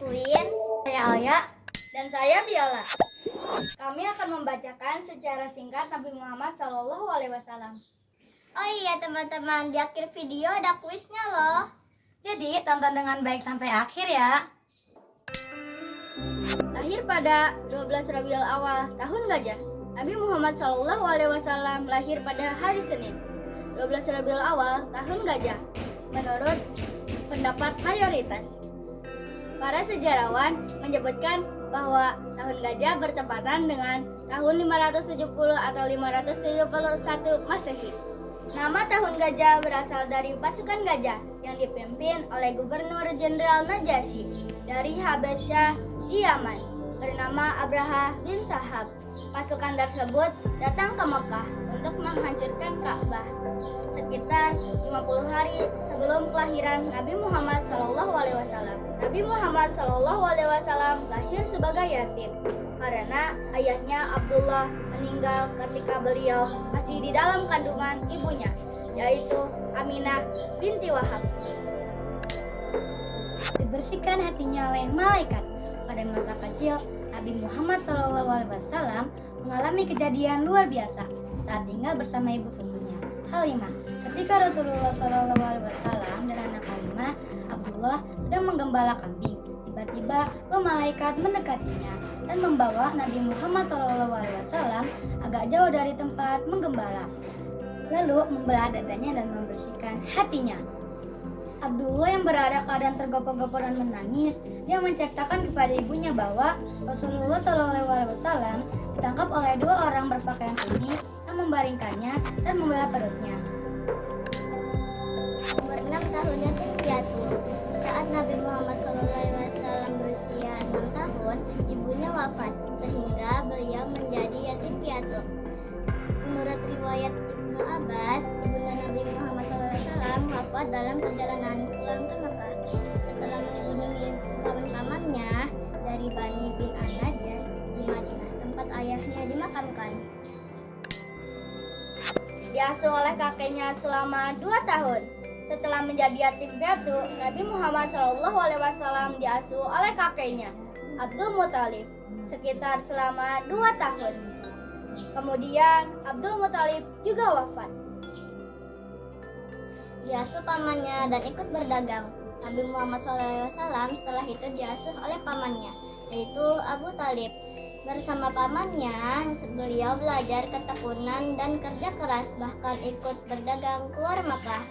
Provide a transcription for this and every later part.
Queen, Saya Alia. dan saya Viola. Kami akan membacakan secara singkat Nabi Muhammad SAW. Oh iya teman-teman, di akhir video ada kuisnya loh. Jadi tonton dengan baik sampai akhir ya. Lahir pada 12 Rabiul Awal tahun Gajah. Nabi Muhammad SAW lahir pada hari Senin 12 Rabiul Awal tahun Gajah. Menurut pendapat mayoritas, para sejarawan menyebutkan bahwa tahun Gajah bertepatan dengan tahun 570 atau 571 Masehi. Nama tahun Gajah berasal dari pasukan gajah yang dipimpin oleh Gubernur Jenderal Najasyi dari Habasyah di Yaman bernama Abraha bin Sahab. Pasukan tersebut datang ke Mekah untuk menghancurkan Ka'bah sekitar 50 hari sebelum kelahiran Nabi Muhammad SAW. Nabi Muhammad SAW lahir sebagai yatim karena ayahnya Abdullah meninggal ketika beliau masih di dalam kandungan ibunya, yaitu Aminah binti Wahab. Dibersihkan hatinya oleh malaikat. Pada masa kecil, Nabi Muhammad SAW mengalami kejadian luar biasa saat tinggal bersama ibu susunya, Halimah. Ketika Rasulullah SAW dan anak Halimah, Abdullah, sedang menggembala kambing, tiba-tiba roh malaikat mendekatinya dan membawa Nabi Muhammad SAW agak jauh dari tempat menggembala, lalu membelah dadanya dan membersihkan hatinya. Abdullah yang berada keadaan tergopoh-gopoh dan menangis, dia menceritakan kepada ibunya bahwa Rasulullah SAW ditangkap oleh dua orang berpakaian putih yang membaringkannya dan membelah perutnya. Umur 6 tahun yatim piatu. Saat Nabi Muhammad SAW berusia 6 tahun, ibunya wafat sehingga beliau menjadi yatim piatu. Menurut riwayat Ibnu Abbas, ibunda Nabi Muhammad SAW wafat dalam perjalanan pulang ke Mekah setelah mengunjungi paman-pamannya dari Bani bin An-Najjar di Madinah, tempat ayahnya dimakamkan. Diasuh oleh kakeknya selama 2 tahun. Setelah menjadi yatim piatu, Nabi Muhammad SAW diasuh oleh kakeknya, Abdul Muthalib, sekitar selama 2 tahun. Kemudian Abdul Muthalib juga wafat. Diasuh pamannya dan ikut berdagang. Nabi Muhammad SAW setelah itu diasuh oleh pamannya, yaitu Abu Talib. Bersama pamannya, beliau belajar ketekunan dan kerja keras, bahkan ikut berdagang keluar Makkah.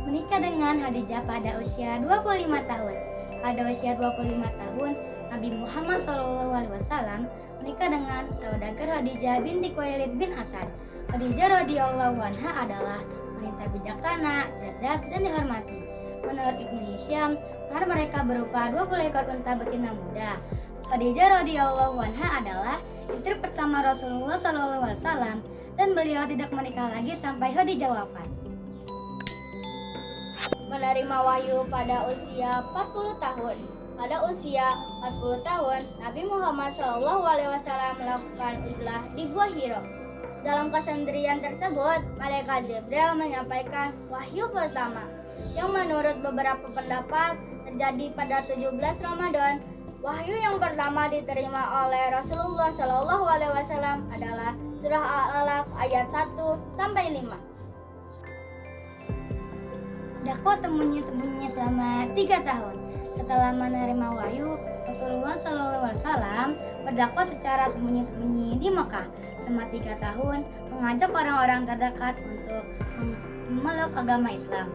Menikah dengan Khadijah pada usia 25 tahun. Pada usia 25 tahun, Nabi Muhammad SAW menikah dengan saudagar Khadijah binti Khuwailid bin Asad. Khadijah radhiyallahu anha adalah wanita bijaksana, cerdas, dan dihormati. Menurut Ibnu Hisham, mahar mereka berupa 20 ekor unta betina muda. Khadijah radhiyallahu anha adalah istri pertama Rasulullah SAW dan beliau tidak menikah lagi sampai Khadijah wafat. Menerima wahyu pada usia 40 tahun. Pada usia 40 tahun, Nabi Muhammad SAW melakukan uzlah di Gua Hiro. Dalam kesendirian tersebut, malaikat Jibril menyampaikan wahyu pertama, yang menurut beberapa pendapat terjadi pada 17 Ramadan. Wahyu yang pertama diterima oleh Rasulullah SAW adalah surah Al-Alaq ayat 1 sampai 5. Dakwah sembunyi-sembunyi selama 3 tahun. Setelah menerima wahyu, Rasulullah SAW berdakwah secara sembunyi-sembunyi di Mekah selama 3 tahun, mengajak orang-orang terdekat untuk memeluk agama Islam.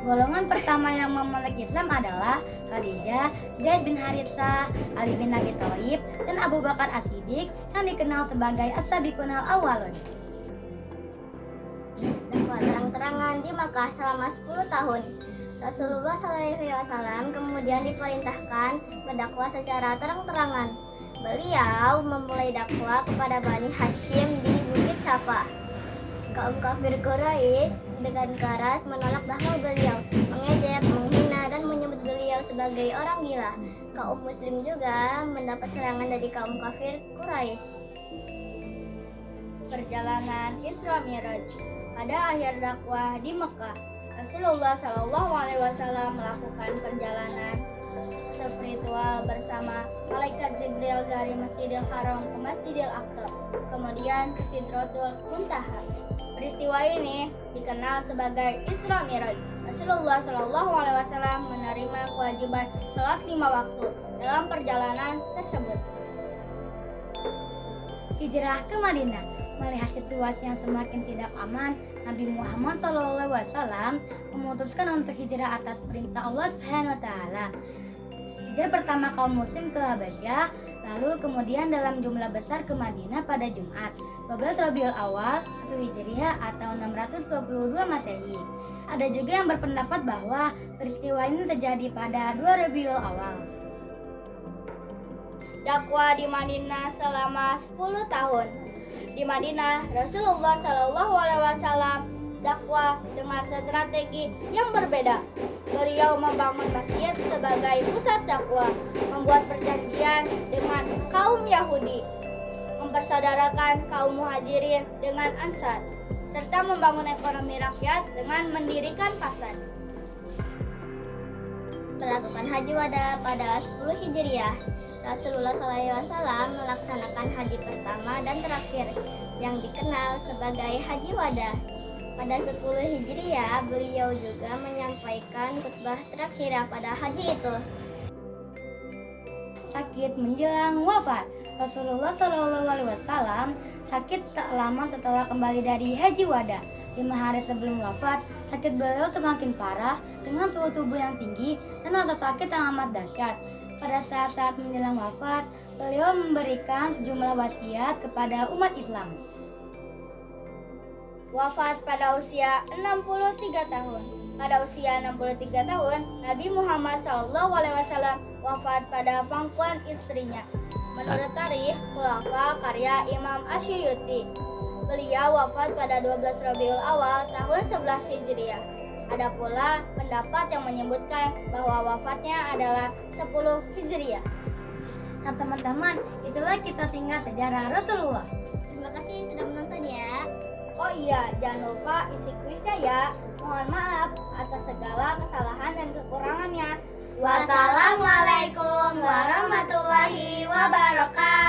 Golongan pertama yang memeluk Islam adalah Khadijah, Zaid bin Haritsah, Ali bin Abi Thalib, dan Abu Bakar As-Siddiq yang dikenal sebagai As-Sabiqunal Awwalun. Dakwah terang-terangan di Makkah selama 10 tahun. Rasulullah SAW kemudian diperintahkan berdakwah secara terang-terangan. Beliau memulai dakwah kepada Bani Hashim di Bukit Safa. Kaum kafir Quraisy dengan keras menolak dakwah beliau, mengejek, menghina, dan menyebut beliau sebagai orang gila. Kaum muslim juga mendapat serangan dari kaum kafir Quraisy. Perjalanan Isra Mi'raj. Pada akhir dakwah di Mekah, Rasulullah Shallallahu Alaihi Wasallam melakukan perjalanan spiritual bersama malaikat Jibril dari Masjidil Haram ke Masjidil Aqsa, kemudian ke Sidratul Muntaha. Peristiwa ini dikenal sebagai Isra Mi'raj. Rasulullah Shallallahu Alaihi Wasallam menerima kewajiban sholat 5 waktu dalam perjalanan tersebut. Hijrah ke Madinah. Melihat situasi yang semakin tidak aman, Nabi Muhammad SAW memutuskan untuk hijrah atas perintah Allah Subhanahu wa taala. Hijrah pertama kaum muslim ke Habasyah, lalu kemudian dalam jumlah besar ke Madinah pada Jumat 12 Rabiul Awal 1 Hijriah atau 622 Masehi. Ada juga yang berpendapat bahwa peristiwa ini terjadi pada 2 Rabiul Awal. Dakwah di Madinah selama 10 tahun. Di Madinah, Rasulullah Shallallahu Alaihi Wasallam dakwah dengan strategi yang berbeda. Beliau membangun masjid sebagai pusat dakwah, membuat perjanjian dengan kaum Yahudi, mempersaudarakan kaum Muhajirin dengan Ansar, serta membangun ekonomi rakyat dengan mendirikan pasar. Melakukan haji wada pada 10 Hijriah. Rasulullah SAW melaksanakan haji pertama dan terakhir yang dikenal sebagai haji wada. Pada 10 Hijriah, beliau juga menyampaikan khutbah terakhir pada haji itu. Sakit menjelang wafat. Rasulullah SAW sakit tak lama setelah kembali dari haji wada. 5 hari sebelum wafat, sakit beliau semakin parah dengan suhu tubuh yang tinggi dan rasa sakit yang amat dahsyat. Pada saat-saat menjelang wafat, beliau memberikan sejumlah wasiat kepada umat Islam. Wafat pada usia 63 tahun. Pada usia 63 tahun, Nabi Muhammad SAW wafat pada pangkuan istrinya. Menurut tarikh Khulafa karya Imam Asyuyuti, beliau wafat pada 12 Rabiul Awal tahun 11 Hijriah. Ada pula pendapat yang menyebutkan bahwa wafatnya adalah 10 Hijriah. Nah teman-teman, itulah kisah singkat sejarah Rasulullah. Terima kasih sudah menonton ya. Oh iya, jangan lupa isi kuisnya ya. Mohon maaf atas segala kesalahan dan kekurangannya. Wassalamualaikum warahmatullahi wabarakatuh.